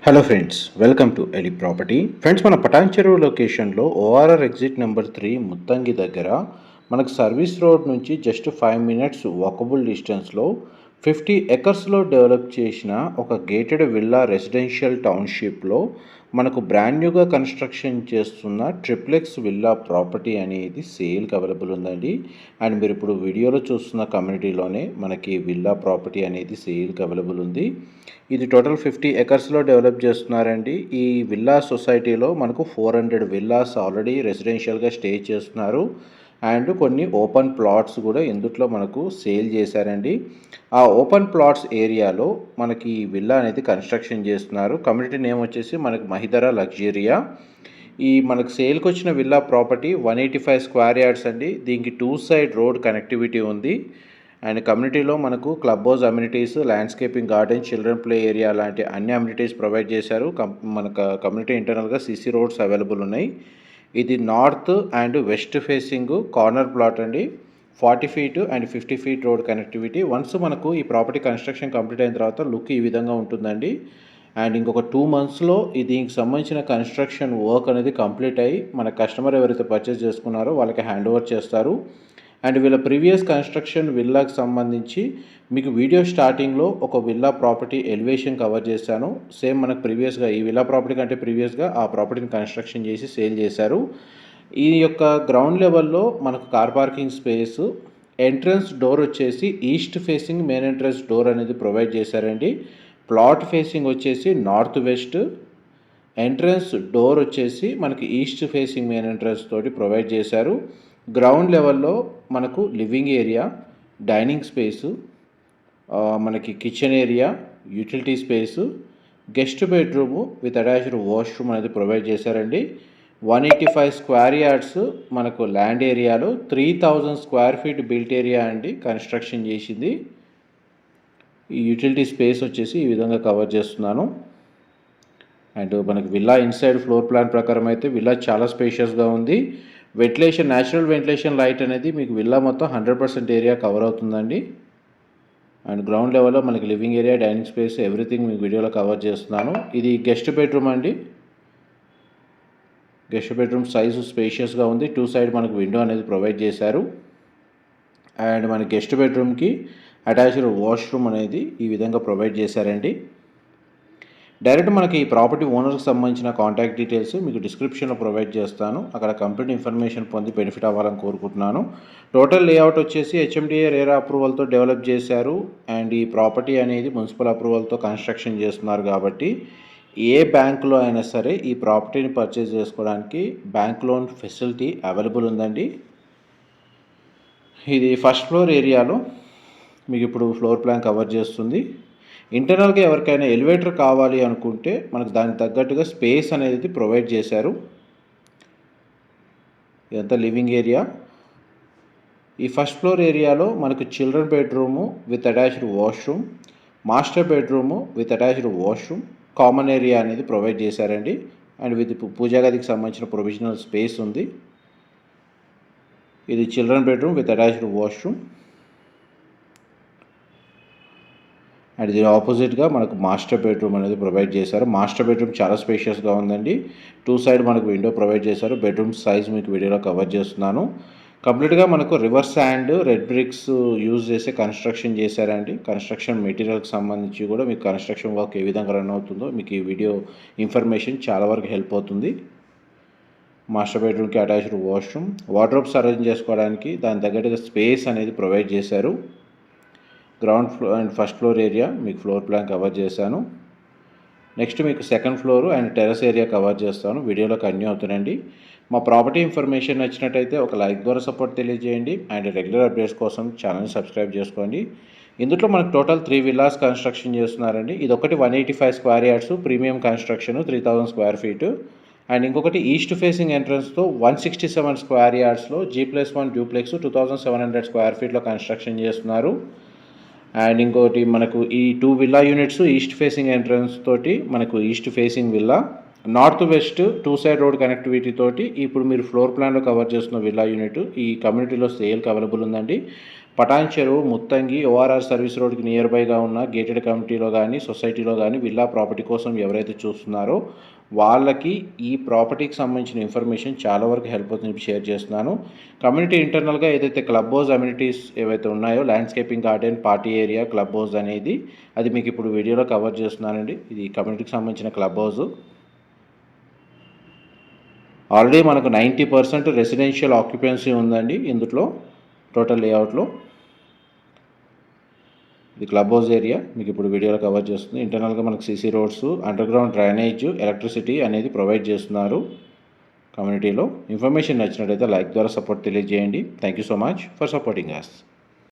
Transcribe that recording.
Hello friends, welcome to Eli property. Friends, మన పటాన్చెరువు లొకేషన్లో ORR exit number 3 Muthangi దగ్గర మనకు సర్వీస్ రోడ్ నుంచి జస్ట్ 5 మినిట్స్ వాకబుల్ డిస్టెన్స్లో 50 ఎకర్స్లో డెవలప్ చేసిన ఒక గేటెడ్ విల్లా రెసిడెన్షియల్ టౌన్షిప్లో మనకు బ్రాండ్ న్యూగా కన్స్ట్రక్షన్ చేస్తున్న ట్రిప్లెక్స్ విల్లా ప్రాపర్టీ అనేది సేల్కి అవైలబుల్ ఉందండి. అండ్ మీరు ఇప్పుడు వీడియోలో చూస్తున్న కమ్యూనిటీలోనే మనకి విల్లా ప్రాపర్టీ అనేది సేల్కి అవైలబుల్ ఉంది. ఇది టోటల్ 50 ఎకర్స్లో డెవలప్ చేస్తున్నారండి. ఈ విల్లా సొసైటీలో మనకు 400 విల్లాస్ ఆల్రెడీ రెసిడెన్షియల్గా స్టే చేస్తున్నారు. అండ్ కొన్ని ఓపెన్ ప్లాట్స్ కూడా ఇందుట్లో మనకు సేల్ చేశారండి. ఆ ఓపెన్ ప్లాట్స్ ఏరియాలో మనకి ఈ విల్లా అనేది కన్స్ట్రక్షన్ చేస్తున్నారు. కమ్యూనిటీ నేమ్ వచ్చేసి మనకు మహిధర లగ్జరియా. ఈ మనకు సేల్కి వచ్చిన విల్లా ప్రాపర్టీ 185 స్క్వేర్ యార్డ్స్ అండి. దీనికి 2 సైడ్ రోడ్ కనెక్టివిటీ ఉంది. అండ్ కమ్యూనిటీలో మనకు club house amenities, landscaping garden, children play area లాంటి అన్ని అమ్యూనిటీస్ ప్రొవైడ్ చేశారు. మనకు కమ్యూనిటీ ఇంటర్నల్గా సీసీ రోడ్స్ అవైలబుల్ ఉన్నాయి. ఇది north and west facing corner plot అండి. 40 feet and 50 feet road connectivity. Once మనకు ఈ ప్రాపర్టీ కన్స్ట్రక్షన్ కంప్లీట్ అయిన తర్వాత లుక్ ఈ విధంగా ఉంటుందండి. అండ్ ఇంకొక 2 మంత్స్లో దీనికి సంబంధించిన కన్స్ట్రక్షన్ వర్క్ అనేది కంప్లీట్ అయ్యి మన కస్టమర్ ఎవరైతే పర్చేస్ చేసుకున్నారో వాళ్ళకి హ్యాండ్ ఓవర్ చేస్తారు. అండ్ వీళ్ళ ప్రీవియస్ కన్స్ట్రక్షన్ విల్లాకి సంబంధించి మీకు వీడియో స్టార్టింగ్లో ఒక విల్లా ప్రాపర్టీ ఎలివేషన్ కవర్ చేశాను. సేమ్ మనకు ప్రీవియస్గా ఈ విల్లా ప్రాపర్టీ కంటే ప్రీవియస్గా ఆ ప్రాపర్టీని కన్స్ట్రక్షన్ చేసి సేల్ చేశారు. ఈ యొక్క గ్రౌండ్ లెవెల్లో మనకు car parking space, entrance door వచ్చేసి east facing main entrance door అనేది ప్రొవైడ్ చేశారండి. ప్లాట్ ఫేసింగ్ వచ్చేసి నార్త్ వెస్ట్, ఎంట్రన్స్ డోర్ వచ్చేసి మనకి ఈస్ట్ ఫేసింగ్ మెయిన్ ఎంట్రన్స్ తోటి ప్రొవైడ్ చేశారు. గ్రౌండ్ లెవెల్లో మనకు లివింగ్ ఏరియా, డైనింగ్ స్పేసు, మనకి kitchen area, utility space, guest bedroom with attached washroom అనేది ప్రొవైడ్ చేశారండి. 185 స్క్వేర్ యార్డ్స్ మనకు ల్యాండ్ ఏరియాలో 3000 స్క్వేర్ ఫీట్ బిల్ట్ ఏరియా అండి కన్స్ట్రక్షన్ చేసింది. ఈ యూటిలిటీ స్పేస్ వచ్చేసి ఈ విధంగా కవర్ చేస్తున్నాను. అండ్ మనకి విల్లా ఇన్సైడ్ ఫ్లోర్ ప్లాన్ ప్రకారం అయితే విల్లా చాలా స్పేషియస్గా ఉంది. వెంటిలేషన్, న్యాచురల్ వెంటిలేషన్ లైట్ అనేది మీకు విల్లా మొత్తం 100% ఏరియా కవర్ అవుతుందండి. అండ్ గ్రౌండ్ లెవెల్లో మనకి living area, dining space, everything మీకు వీడియోలో కవర్ చేస్తున్నాను. ఇది గెస్ట్ బెడ్రూమ్ అండి. గెస్ట్ బెడ్రూమ్ సైజు స్పేషియస్గా ఉంది. 2 సైడ్ మనకు విండో అనేది ప్రొవైడ్ చేశారు. అండ్ మన గెస్ట్ బెడ్రూమ్కి అటాచ్డ్ వాష్రూమ్ అనేది ఈ విధంగా ప్రొవైడ్ చేశారండి. డైరెక్ట్ మనకి ఈ ప్రాపర్టీ ఓనర్కి సంబంధించిన కాంటాక్ట్ డీటెయిల్స్ మీకు డిస్క్రిప్షన్లో ప్రొవైడ్ చేస్తాను. అక్కడ కంప్లీట్ ఇన్ఫర్మేషన్ పొంది బెనిఫిట్ అవ్వాలని కోరుకుంటున్నాను. టోటల్ లేఅవుట్ వచ్చేసి హెచ్ఎండిఏ రేరా అప్రూవల్తో డెవలప్ చేశారు. అండ్ ఈ ప్రాపర్టీ అనేది మున్సిపల్ అప్రూవల్తో కన్స్ట్రక్షన్ చేస్తున్నారు కాబట్టి ఏ బ్యాంకులో అయినా సరే ఈ ప్రాపర్టీని పర్చేస్ చేసుకోవడానికి బ్యాంక్ లోన్ ఫెసిలిటీ అవైలబుల్ ఉందండి. ఇది ఫస్ట్ ఫ్లోర్ ఏరియాలో మీకు ఇప్పుడు ఫ్లోర్ ప్లాన్ కవర్ చేస్తుంది. ఇంటర్నల్గా ఎవరికైనా ఎలివేటర్ కావాలి అనుకుంటే మనకు దానికి తగ్గట్టుగా స్పేస్ అనేది ప్రొవైడ్ చేశారు. ఇదంతా లివింగ్ ఏరియా. ఈ ఫస్ట్ ఫ్లోర్ ఏరియాలో మనకు children bedroom with attached washroom, master bedroom with attached washroom, common area అనేది ప్రొవైడ్ చేశారండి. అండ్ విత్ పూజా గదికి సంబంధించిన ప్రొవిజనల్ స్పేస్ ఉంది. ఇది children bedroom with attached washroom. And దీని ఆపోజిట్గా మనకు మాస్టర్ బెడ్రూమ్ అనేది ప్రొవైడ్ చేశారు. మాస్టర్ బెడ్రూమ్ చాలా స్పేషియస్గా ఉందండి. 2 సైడ్ మనకు విండో ప్రొవైడ్ చేశారు. బెడ్రూమ్ సైజ్ మీకు వీడియోలో కవర్ చేస్తున్నాను. కంప్లీట్గా మనకు reverse sand, red bricks use చేసే కన్స్ట్రక్షన్ చేశారండి. కన్స్ట్రక్షన్ మెటీరియల్కి సంబంధించి కూడా మీకు కన్స్ట్రక్షన్ వర్క్ ఏ విధంగా రన్ అవుతుందో మీకు ఈ వీడియో ఇన్ఫర్మేషన్ చాలా వరకు హెల్ప్ అవుతుంది. మాస్టర్ బెడ్రూమ్కి అటాచ్డ్ వాష్రూమ్, వార్డ్రోబ్స్ అరేంజ్ చేసుకోవడానికి దాని తగ్గట్టుగా స్పేస్ అనేది ప్రొవైడ్ చేశారు. Ground floor and first floor area మీకు ఫ్లోర్ ప్లాన్ కవర్ చేశాను. నెక్స్ట్ మీకు second floor and terrace area cover చేస్తాను. వీడియోలో కంటిన్యూ అవుతానండి. మా ప్రాపర్టీ ఇన్ఫర్మేషన్ నచ్చినట్టయితే ఒక లైక్ ద్వారా సపోర్ట్ తెలియజేయండి. అండ్ రెగ్యులర్ అప్డేట్స్ కోసం ఛానల్ని సబ్స్క్రైబ్ చేసుకోండి. ఇందులో మనకు టోటల్ 3 విల్లాస్ కన్స్ట్రక్షన్ చేస్తున్నారండి. ఇది ఒకటి 185 square yards premium construction 3000 square feet. And ఇంకొకటి ఈస్ట్ ఫేసింగ్ ఎంట్రన్స్తో 167 స్క్వేర్ యార్డ్స్లో G+1 డ్యూప్లెక్స్ 2700 స్క్వేర్ ఫీట్లో కన్స్ట్రక్షన్ చేస్తున్నారు. అండ్ ఇంకోటి మనకు ఈ 2 villa units east facing entrance తోటి మనకు east facing villa, north west 2 side road connectivity తోటి ఇప్పుడు మీరు ఫ్లోర్ ప్లాన్లో కవర్ చేస్తున్న విల్లా యూనిట్ ఈ కమ్యూనిటీలో సేల్కి అవైలబుల్ ఉందండి. పటాన్ చెరువు, ముత్తంగి, ఓఆర్ఆర్ సర్వీస్ రోడ్కి నియర్ బైగా ఉన్న గేటెడ్ కమ్యూనిటీలో కానీ, సొసైటీలో కానీ విల్లా ప్రాపర్టీ కోసం ఎవరైతే చూస్తున్నారో వాళ్ళకి ఈ ప్రాపర్టీకి సంబంధించిన ఇన్ఫర్మేషన్ చాలా వరకు హెల్ప్ అవుతుంది షేర్ చేస్తున్నాను. కమ్యూనిటీ ఇంటర్నల్గా ఏదైతే క్లబ్ హౌస్ అమ్యూనిటీస్ ఏవైతే ఉన్నాయో, landscaping garden, party area, club house అనేది అది మీకు ఇప్పుడు వీడియోలో కవర్ చేస్తున్నానండి. ఇది కమ్యూనిటీకి సంబంధించిన క్లబ్ హౌస్. ఆల్రెడీ మనకు 90% రెసిడెన్షియల్ ఆక్యుపెన్సీ ఉందండి ఇందులో టోటల్ లేఅవుట్లో. ఇది క్లబ్ హౌస్ ఏరియా మీకు ఇప్పుడు వీడియోలో కవర్ చేస్తుంది. ఇంటర్నల్గా మనకు CC roads, under ground drainage, electricity అనేది ప్రొవైడ్ చేస్తున్నారు కమ్యూనిటీలో. ఇన్ఫర్మేషన్ నచ్చినట్లయితే లైక్ ద్వారా సపోర్ట్ తెలియజేయండి. Thank you so much for supporting us.